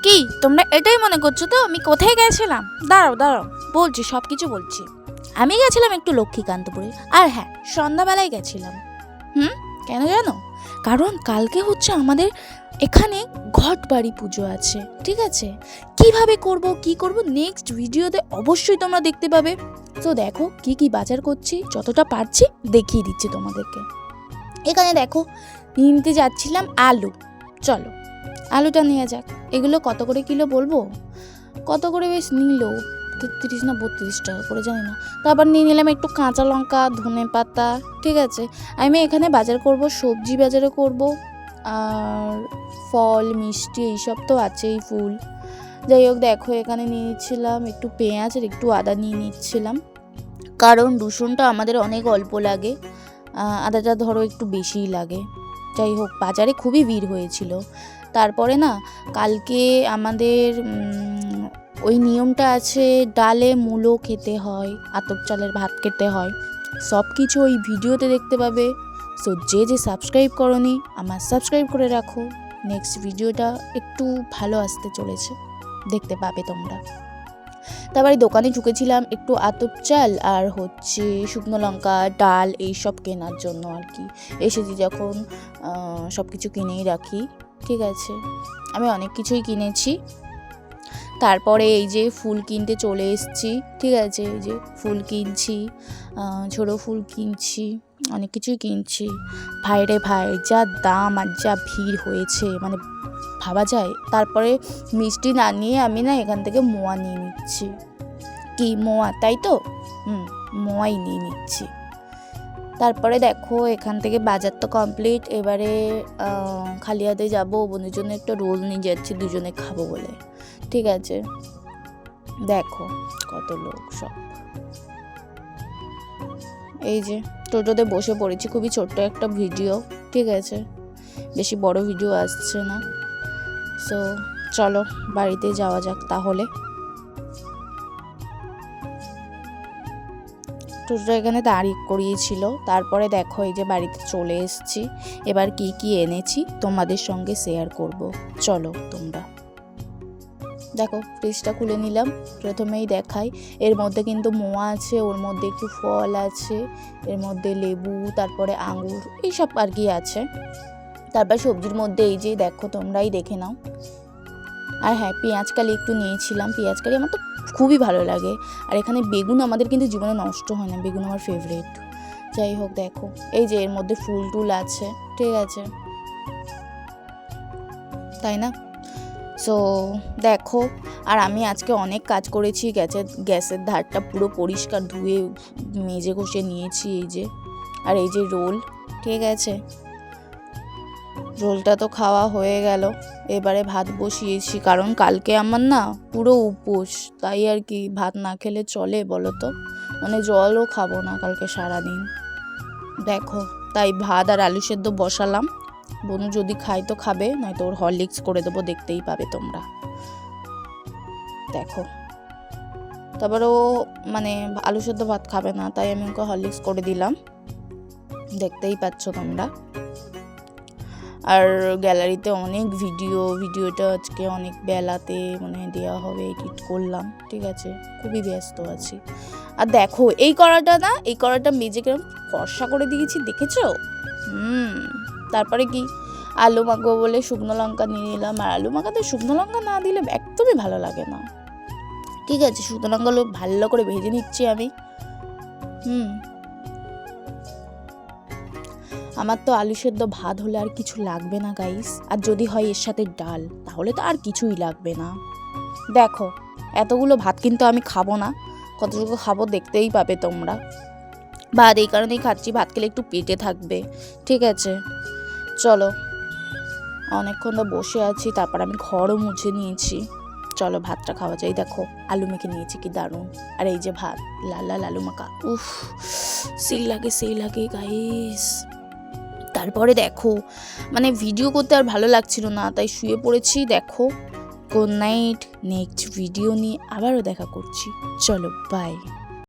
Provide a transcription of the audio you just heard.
কি তোমরা এটাই মনে করছো তো আমি কোথায় গেছিলাম? দাঁড়াও দাঁড়াও, বলছি, সব কিছু বলছি। আমি গেছিলাম একটু লক্ষ্মীকান্তপুরে, আর হ্যাঁ, সন্ধ্যাবেলায় গেছিলাম। কেন জানো? কারণ কালকে হচ্ছে আমাদের এখানে ঘটবাড়ি পুজো আছে, ঠিক আছে? কিভাবে করব কি করব নেক্সট ভিডিওতে অবশ্যই তোমরা দেখতে পাবে। তো দেখো কি কি বাজার করছি, যতটা পারছি দেখিয়ে দিচ্ছি তোমাদেরকে। এখানে দেখো নিতে যাচ্ছিলাম আলু, চলো আলুটা নিয়ে যাক। এগুলো কত করে কিলো বলবো? কত করে বেশ নিল, 33 না 32 টাকা করে, জানি না। তারপর নিয়ে নিলাম একটু কাঁচা লঙ্কা, ধনে পাতা, ঠিক আছে? আমি এখানে বাজার করব, সবজি বাজারও করব, আর ফল মিষ্টি এইসব তো আছেই, ফুল। যাই হোক, দেখো এখানে নিয়ে নিচ্ছিলাম একটু পেঁয়াজ আর একটু আদা নিয়ে নিচ্ছিলাম, কারণ রসুনটা আমাদের অনেক অল্প লাগে, আদাটা ধরো একটু বেশিই লাগে। যাই হোক, বাজারে খুবই ভিড় হয়েছিল। তারপরে না, কালকে আমাদের ওই নিয়মটা আছে, ডালে মূলো খেতে হয়, আতপ চালের ভাত খেতে হয়, সব কিছু ওই ভিডিওতে দেখতে পাবে। সো যে যে সাবস্ক্রাইব করোনি, আমার সাবস্ক্রাইব করে রাখো। নেক্সট ভিডিওটা একটু ভালো আসতে চলেছে, দেখতে পাবে তোমরা। তারপরে দোকানে ঢুকেছিলাম একটু আতপ চাল আর হচ্ছে শুকনো লঙ্কা, ডাল এইসব কেনার জন্য আর কি। এসেছি যখন সব কিছু কিনেই রাখি, ঠিক আছে? আমি অনেক কিছুই কিনেছি। তারপরে এই যে ফুল কিনতে চলে এসেছি, ঠিক আছে? এই যে ফুল কিনছি, ঝোড়ো ফুল কিনছি, অনেক কিছুই কিনছি। ভাই রে ভাই, যা দাম আর যা ভিড় হয়েছে, মানে ভাবা যায়। তারপরে মিষ্টি না নিয়ে আমি না এখান থেকে মোয়া নিয়ে নিচ্ছি। কি মোয়া, তাই তো? মোয়াই নিয়ে নিচ্ছি। তারপরে দেখো এখান থেকে বাজার তো কমপ্লিট। এবারে খালি হাতে যাবো, বোনের জন্য একটা রোল নিয়ে যাচ্ছি, দুজনে খাবো বলে, ঠিক আছে? দেখো কত লোক সব। এই যে টোটোতে বসে পড়েছি, খুবই ছোট্ট একটা ভিডিও, ঠিক আছে? বেশি বড় ভিডিও আসছে না। সো চলো বাড়িতে যাওয়া যাক তাহলে। টোটোটা এখানে দাঁড়িয়ে করিয়েছিল। তারপরে দেখো এই যে বাড়িতে চলে এসেছি। এবার কি কি এনেছি তোমাদের সঙ্গে শেয়ার করব, চলো তোমরা দেখো। ফ্রিজটা খুলে নিলাম, প্রথমেই দেখাই। এর মধ্যে কিন্তু মোয়া আছে, ওর মধ্যে একটু ফল আছে, এর মধ্যে লেবু, তারপরে আঙুর, এইসব আর কি আছে। তারপর সবজির মধ্যে এই যে দেখো, তোমরাই দেখে নাও। আর হ্যাঁ, পেঁয়াজকালি একটু নিয়েছিলাম, পেঁয়াজকালি আমার তো খুবই ভালো লাগে। আর এখানে বেগুন আমাদের কিন্তু জীবনে নষ্ট হয় না, বেগুন আমার ফেভারিট। যাই হোক, দেখো এই যে এর মধ্যে ফুল টুল আছে, ঠিক আছে? তাই না? সো দেখো, আর আমি আজকে অনেক কাজ করেছি। গ্যাসের ধারটা পুরো পরিষ্কার ধুয়ে মেজে ঘষে নিয়েছি, এই যে। আর এই যে রোল, ঠিক আছে? রোলটা তো খাওয়া হয়ে গেল। এবারে ভাত বসিয়েছি, কারণ কালকে আমার না পুরো উপোস, তাই আর কি। ভাত না খেলে চলে বলো তো? মানে জলও খাবো না কালকে সারাদিন, দেখো। তাই ভাত আর আলু সেদ্ধ বসালাম। বনু যদি খাই তো খাবে, নয়তো ওর হরলিক্স করে দেবো, দেখতেই পাবে তোমরা, দেখো। তারপর ও মানে আলু সেদ্ধ ভাত খাবে না, তাই আমি ওকে হরলিক্স করে দিলাম, দেখতেই পাচ্ছ তোমরা। আর গ্যালারিতে অনেক ভিডিওটা আজকে অনেক বেলাতে মানে দেওয়া হবে, এডিট করলাম, ঠিক আছে? খুবই ব্যস্ত আছি। আর দেখো এই কড়াটা মেজে কিরম ফর্সা করে দিয়েছি, দেখেছো? তারপরে কি, আলু মাখবো বলে শুকনো লঙ্কা নিয়ে নিলাম। আর আলু মাখাতে শুকনো লঙ্কা না দিলে একদমই ভালো লাগে না, ঠিক আছে? শুকনো লঙ্কাগুলো ভালো করে ভেজে নিচ্ছি আমি। আমার তো আলু সেদ্ধ ভাত হলে আর কিছু লাগবে না গাইস। আর যদি হয় এর সাথে ডাল, তাহলে তো আর কিছুই লাগবে না। দেখো এতগুলো ভাত কিন্তু আমি খাবো না, কতটুকু খাবো দেখতেই পাবে তোমরা। ভাত এই কারণেই খাচ্ছি, ভাত খেলে একটু পেটে থাকবে, ঠিক আছে? চলো, অনেকক্ষণ তো বসে আছি, তারপর আমি ঘরও মুছে নিয়েছি। চলো ভাতটা খাওয়া যায়। দেখো আলু মেখে নিয়েছি, কি দারুণ। আর এই যে ভাত, লাল লাল আলু মাখা, উফ, সেই লাগে গাইস। তারপরে দেখো মানে ভিডিও করতে আর ভালো লাগছিল না, তাই শুয়ে পড়েছি। দেখো, গুড নাইট। নেক্সট ভিডিও নিয়ে আবারও দেখা করছি, চলো বাই।